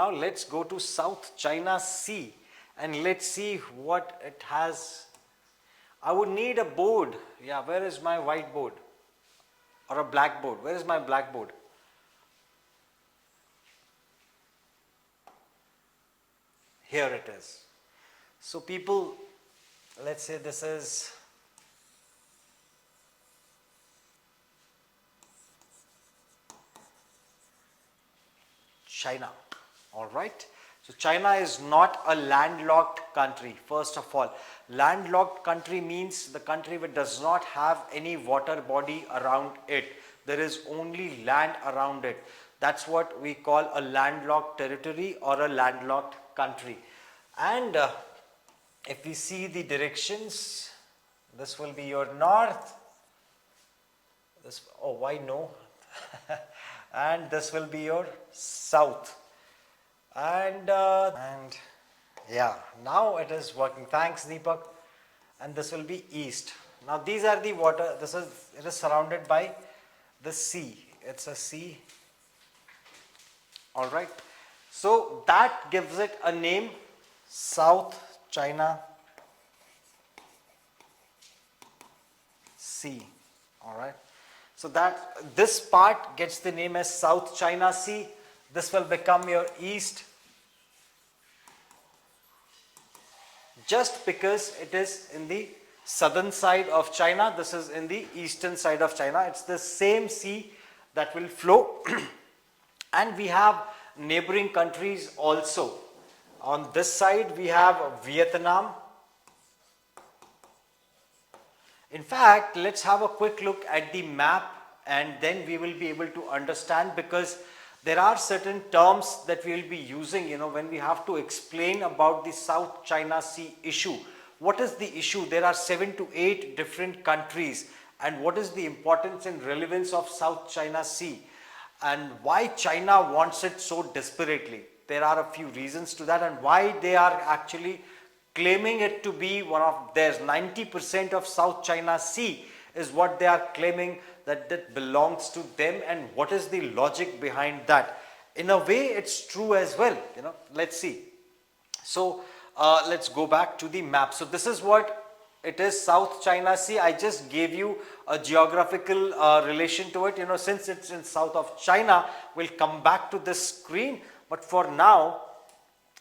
now let's go to South China Sea and let's see what it has. I would need a board. Yeah, where is my whiteboard? Or a blackboard? Where is my blackboard? Here it is. So people, let's say this is China. All right. So China is not a landlocked country. First of all, landlocked country means the country which does not have any water body around it. There is only land around it. That's what we call a landlocked territory or a landlocked country. And if we see the directions, this will be your north. This, oh, why no? And this will be your south. And yeah, now it is working. Thanks, Deepak. And this will be east. Now these are the water. It is surrounded by the sea. It's a sea. All right. So that gives it a name, South China Sea. All right. So that this part gets the name as South China Sea. This will become your east, just because it is in the southern side of China. This is in the eastern side of China. It's the same sea that will flow. And we have neighboring countries also. On this side we have Vietnam. In fact, let's have a quick look at the map and then we will be able to understand, because there are certain terms that we will be using, when we have to explain about the South China Sea issue. What is the issue? There are 7 to 8 different countries, and what is the importance and relevance of South China Sea and why China wants it so desperately. There are a few reasons to that, and why they are actually claiming it to be one of theirs. 90% of South China Sea is what they are claiming that belongs to them, and what is the logic behind that. In a way, it's true as well. Let's see. So let's go back to the map. So this is what it is, South China Sea. I just gave you a geographical relation to it. Since it's in south of China, we'll come back to this screen. But for now,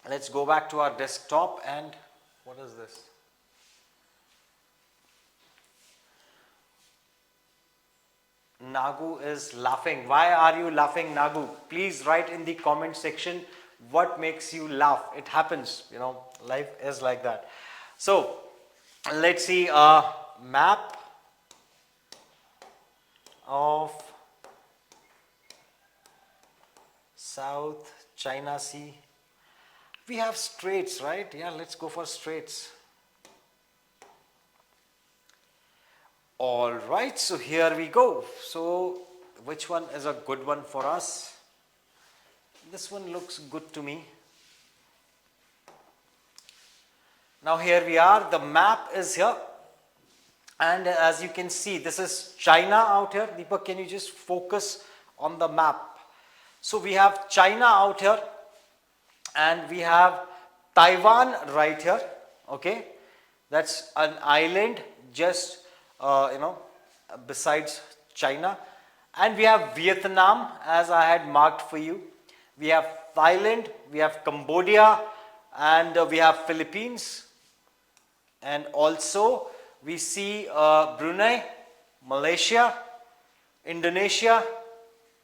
let's go back to our desktop. And what is this? Nagu is laughing. Why are you laughing, Nagu? Please write in the comment section what makes you laugh. It happens, life is like that. So let's see a map of South China Sea. We have straits, right? Yeah, let's go for straits. All right, so here we go. So which one is a good one for us? This one looks good to me. Now here we are, the map is here, and as you can see, this is China out here. Deepak, can you just focus on the map? So we have China out here, and we have Taiwan right here. Okay, that's an island just besides China, and we have Vietnam, as I had marked for you. We have Thailand, we have Cambodia, and we have Philippines, and also we see Brunei, Malaysia, Indonesia.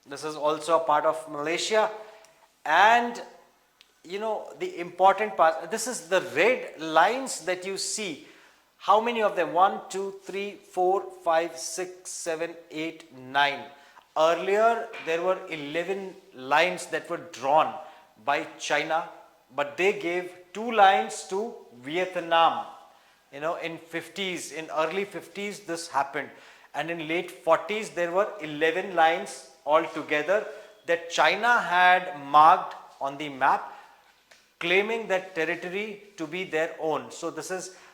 This is also a part of Malaysia, and the important part, this is the red lines that you see. How many of them? 1, 2, 3, 4, 5, 6, 7, 8, 9. Earlier there were 11 lines that were drawn by China, but they gave 2 lines to Vietnam. In early 50s this happened, and in late 40s there were 11 lines altogether that China had marked on the map, claiming that territory to be their own. So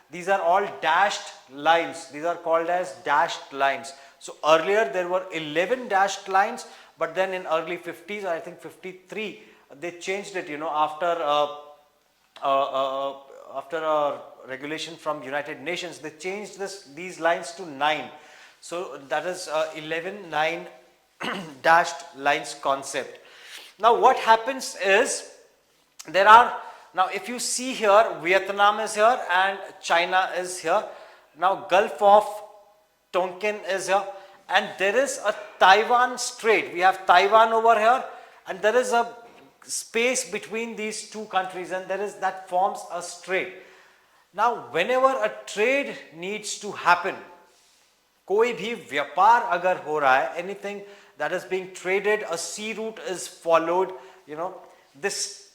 these are all dashed lines. These are called as dashed lines. So earlier there were 11 dashed lines, but then in early 50s, I think 53, they changed it, after a regulation from United Nations, they changed these lines to 9. So that is 11 9 dashed lines concept. Now what happens is, there are, now if you see here, Vietnam is here and China is here. Now Gulf of Tonkin is here, and there is a Taiwan Strait. We have Taiwan over here, and there is a space between these two countries, and that forms a strait. Now whenever a trade needs to happen, कोई भी व्यापार अगर हो रहा है, anything that is being traded, a sea route is followed, this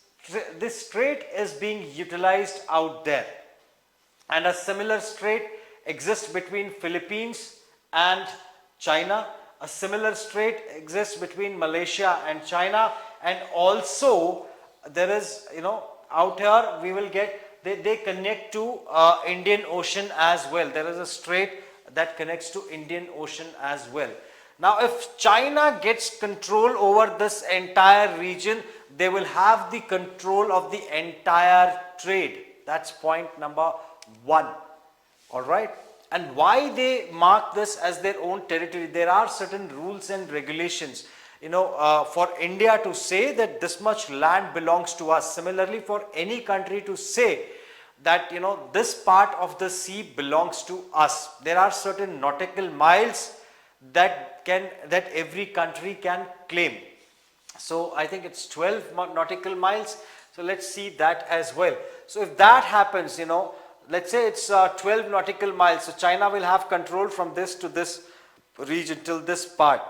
strait is being utilized out there. And a similar strait exists between Philippines and China. A similar strait exists between Malaysia and China. And also there is, out here we will get, they connect to Indian Ocean as well. There is a strait that connects to Indian Ocean as well. Now if China gets control over this entire region, they will have the control of the entire trade. That's point number 1. Alright. And why they mark this as their own territory? There are certain rules and regulations. For India to say that this much land belongs to us. Similarly, for any country to say that, this part of the sea belongs to us. There are certain nautical miles that every country can claim. So I think it's 12 nautical miles. So let's see that as well. So if that happens, let's say it's 12 nautical miles. So China will have control from this to this region till this part.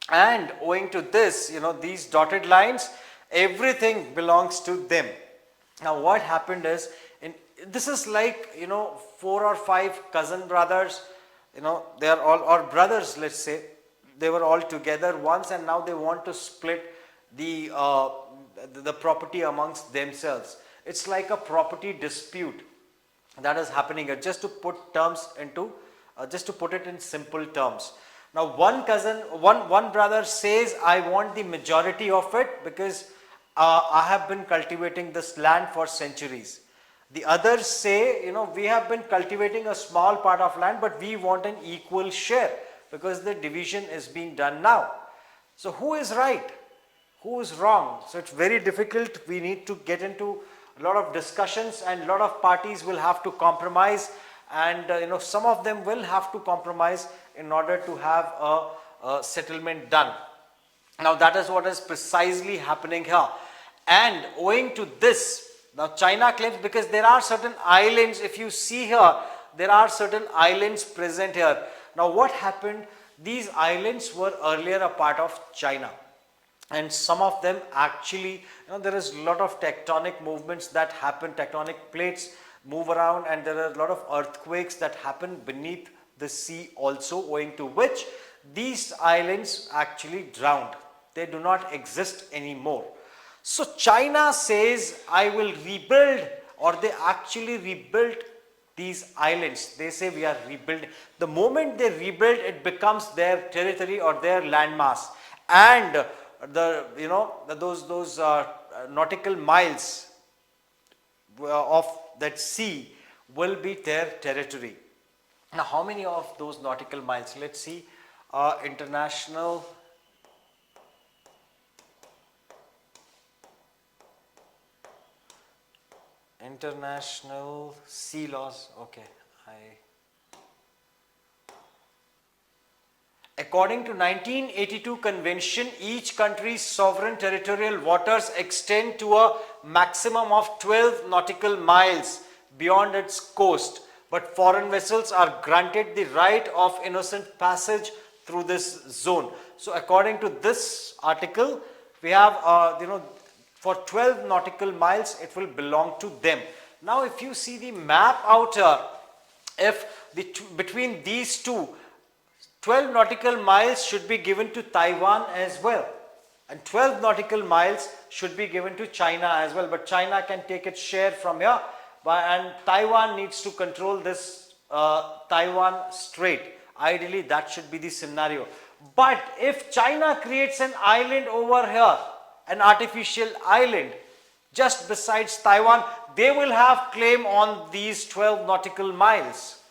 And owing to this, these dotted lines, everything belongs to them. Now what happened is, this is like, 4 or 5 cousin brothers, they are all, or brothers, let's say, they were all together once, and now they want to split the property amongst themselves. It's like a property dispute that is happening here. Just to put it in simple terms. Now one brother says, I want the majority of it because I have been cultivating this land for centuries. The others say, we have been cultivating a small part of land, but we want an equal share because the division is being done now. So who is right? Who is wrong? So it's very difficult. We need to get into a lot of discussions, and a lot of parties will have to compromise, and some of them will have to compromise in order to have a settlement done. Now that is what is precisely happening here. And owing to this, now China claims, because there are certain islands, if you see here, there are certain islands present here. Now what happened, these islands were earlier a part of China. And some of them actually, there is a lot of tectonic movements that happen, tectonic plates move around, and there are a lot of earthquakes that happen beneath the sea also, owing to which these islands actually drowned. They do not exist anymore. So China says, I will rebuild, or they actually rebuilt these islands. They say we are rebuilding. The moment they rebuild, it becomes their territory or their landmass. And those nautical miles of that sea will be their territory. Now how many of those nautical miles? Let's see. International sea laws. Okay, according to 1982 convention, each country's sovereign territorial waters extend to a maximum of 12 nautical miles beyond its coast, but foreign vessels are granted the right of innocent passage through this zone. So according to this article, we have for 12 nautical miles it will belong to them. Now if you see the map out here, if between these two, 12 nautical miles should be given to Taiwan as well, and 12 nautical miles should be given to China as well, but China can take its share from here, and Taiwan needs to control this Taiwan Strait. Ideally that should be the scenario. But if China creates an island over here an artificial island just besides Taiwan. They will have claim on these 12 nautical miles.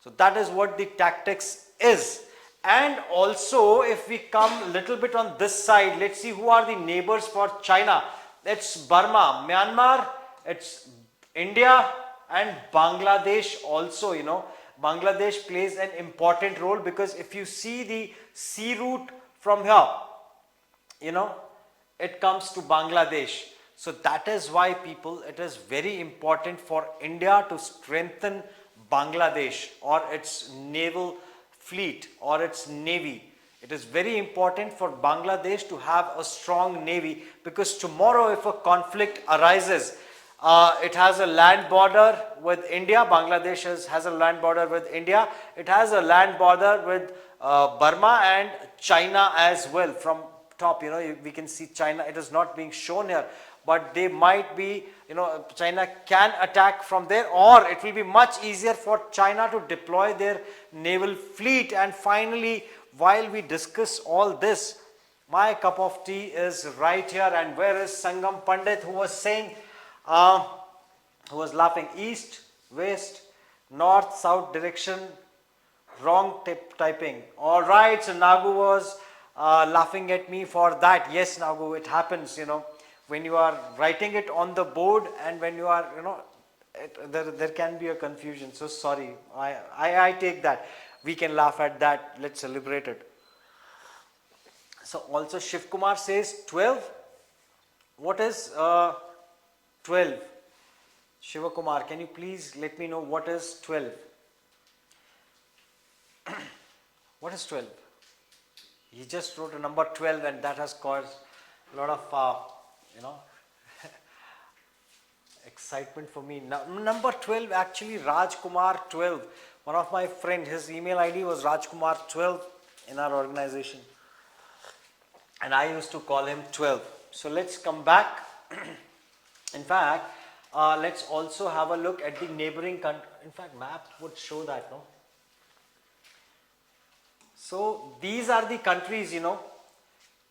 So that is what the tactics is. And also, if we come a little bit on this side, let's see who are the neighbors for China. It's Burma, Myanmar, it's India and Bangladesh also, Bangladesh plays an important role, because if you see the sea route from here, it comes to Bangladesh. So that is why, people, it is very important for India to strengthen Bangladesh or its naval fleet or its navy. It is very important for Bangladesh to have a strong navy, because tomorrow if a conflict arises, it has a land border with India. Bangladesh has a land border with India. It has a land border with Burma and China as well. From top, we can see China. It is not being shown here, but they might be, China can attack from there, or it will be much easier for China to deploy their naval fleet. And finally, while we discuss all this, my cup of tea is right here. And where is Sangam Pandit, who was saying, who was laughing, east, west, north, south direction, wrong typing. All right, so Nagu was laughing at me for that. Yes, Nagu, it happens, when you are writing it on the board and when you are, there can be a confusion. So sorry, I take that. We can laugh at that. Let's celebrate it. So also Shiv Kumar says 12. What is 12? Shiva Kumar, can you please let me know what is 12? What is 12? He just wrote a number 12, and that has caused a lot of excitement for me. Now, number 12, actually Raj Kumar 12. One of my friend, his email ID was Rajkumar 12 in our organization, and I used to call him 12. So let's come back. In fact, let's also have a look at the neighboring country. In fact, map would show that, no? So these are the countries,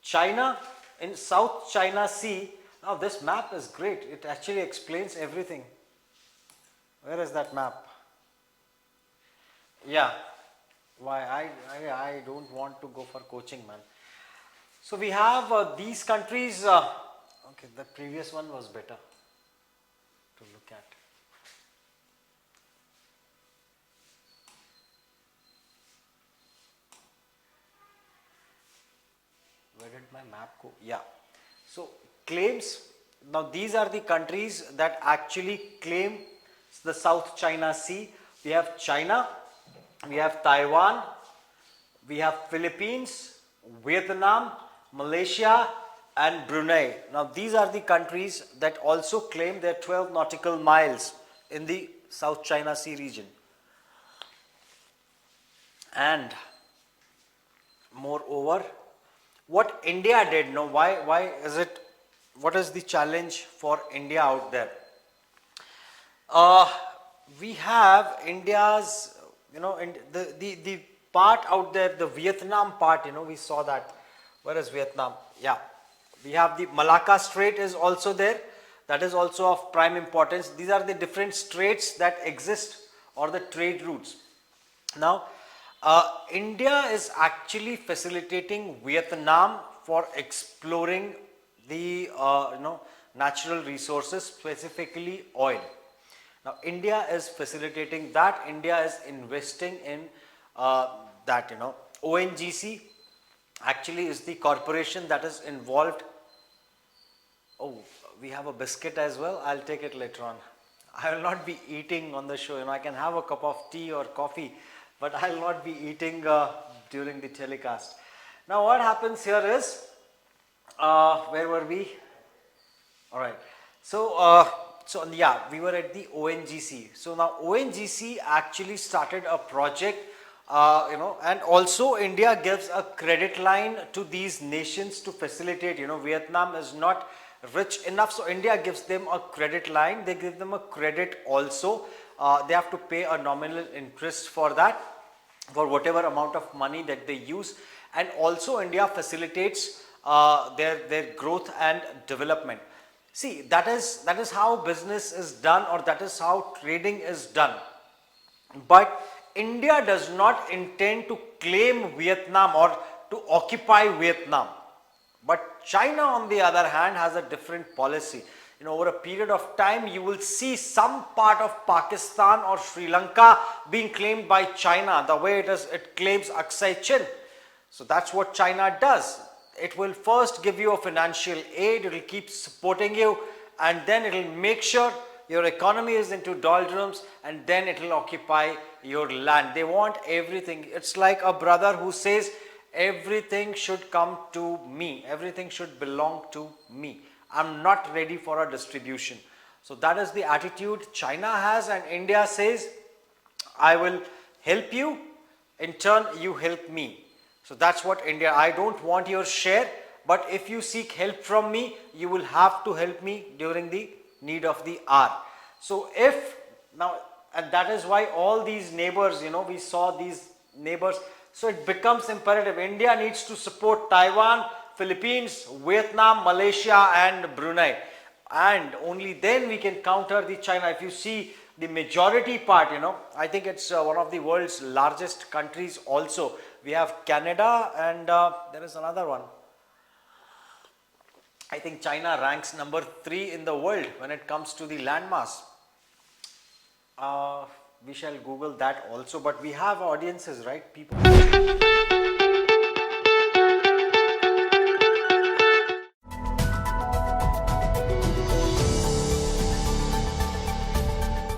China in South China Sea. Now this map is great. It actually explains everything. Where is that map? Yeah. Why I don't want to go for coaching, man. So we have these countries. Okay, the previous one was better to look at. Where did my map go? Yeah. So claims. Now these are the countries that actually claim the South China Sea. We have China, we have Taiwan, we have Philippines, Vietnam, Malaysia and Brunei. Now these are the countries that also claim their 12 nautical miles in the South China Sea region. And moreover, what India did, why is it, what is the challenge for India out there? We have India's, the part out there, the Vietnam part, we saw that. Where is Vietnam? Yeah. We have the Malacca Strait is also there. That is also of prime importance. These are the different straits that exist, or the trade routes. Now, India is actually facilitating Vietnam for exploring the natural resources, specifically oil. Now India is facilitating that. India is investing in that. ONGC actually is the corporation that is involved. Oh, we have a biscuit as well. I'll take it later on. I will not be eating on the show. I can have a cup of tea or coffee, but I'll not be eating during the telecast. Now what happens here is, where were we? All right. So yeah, we were at the ONGC. So now ONGC actually started a project, and also India gives a credit line to these nations to facilitate. Vietnam is not rich enough, so India gives them a credit line. They give them a credit also. They have to pay a nominal interest for that, for whatever amount of money that they use. And also India facilitates their growth and development. See, that is how business is done, or that is how trading is done. But India does not intend to claim Vietnam or to occupy Vietnam. But China, on the other hand, has a different policy. Over a period of time, you will see some part of Pakistan or Sri Lanka being claimed by China, the way it claims Aksai Chin. So that's what China does. It will first give you a financial aid, it will keep supporting you, and then it will make sure your economy is into doldrums, and then it will occupy your land. They want everything. It's like a brother who says, everything should come to me, everything should belong to me. I'm not ready for a distribution. So that is the attitude China has, and India says, I will help you, in turn you help me. So that's what India, I don't want your share, but if you seek help from me, you will have to help me during the need of the hour. So if now, and that is why all these neighbors, we saw these neighbors. So it becomes imperative. India needs to support Taiwan, Philippines, Vietnam, Malaysia and Brunei. And only then we can counter the China. If you see the majority part, I think it's one of the world's largest countries also. We have Canada, and there is another one. I think China ranks number 3 in the world when it comes to the landmass. We shall Google that also, but we have audiences, right? People.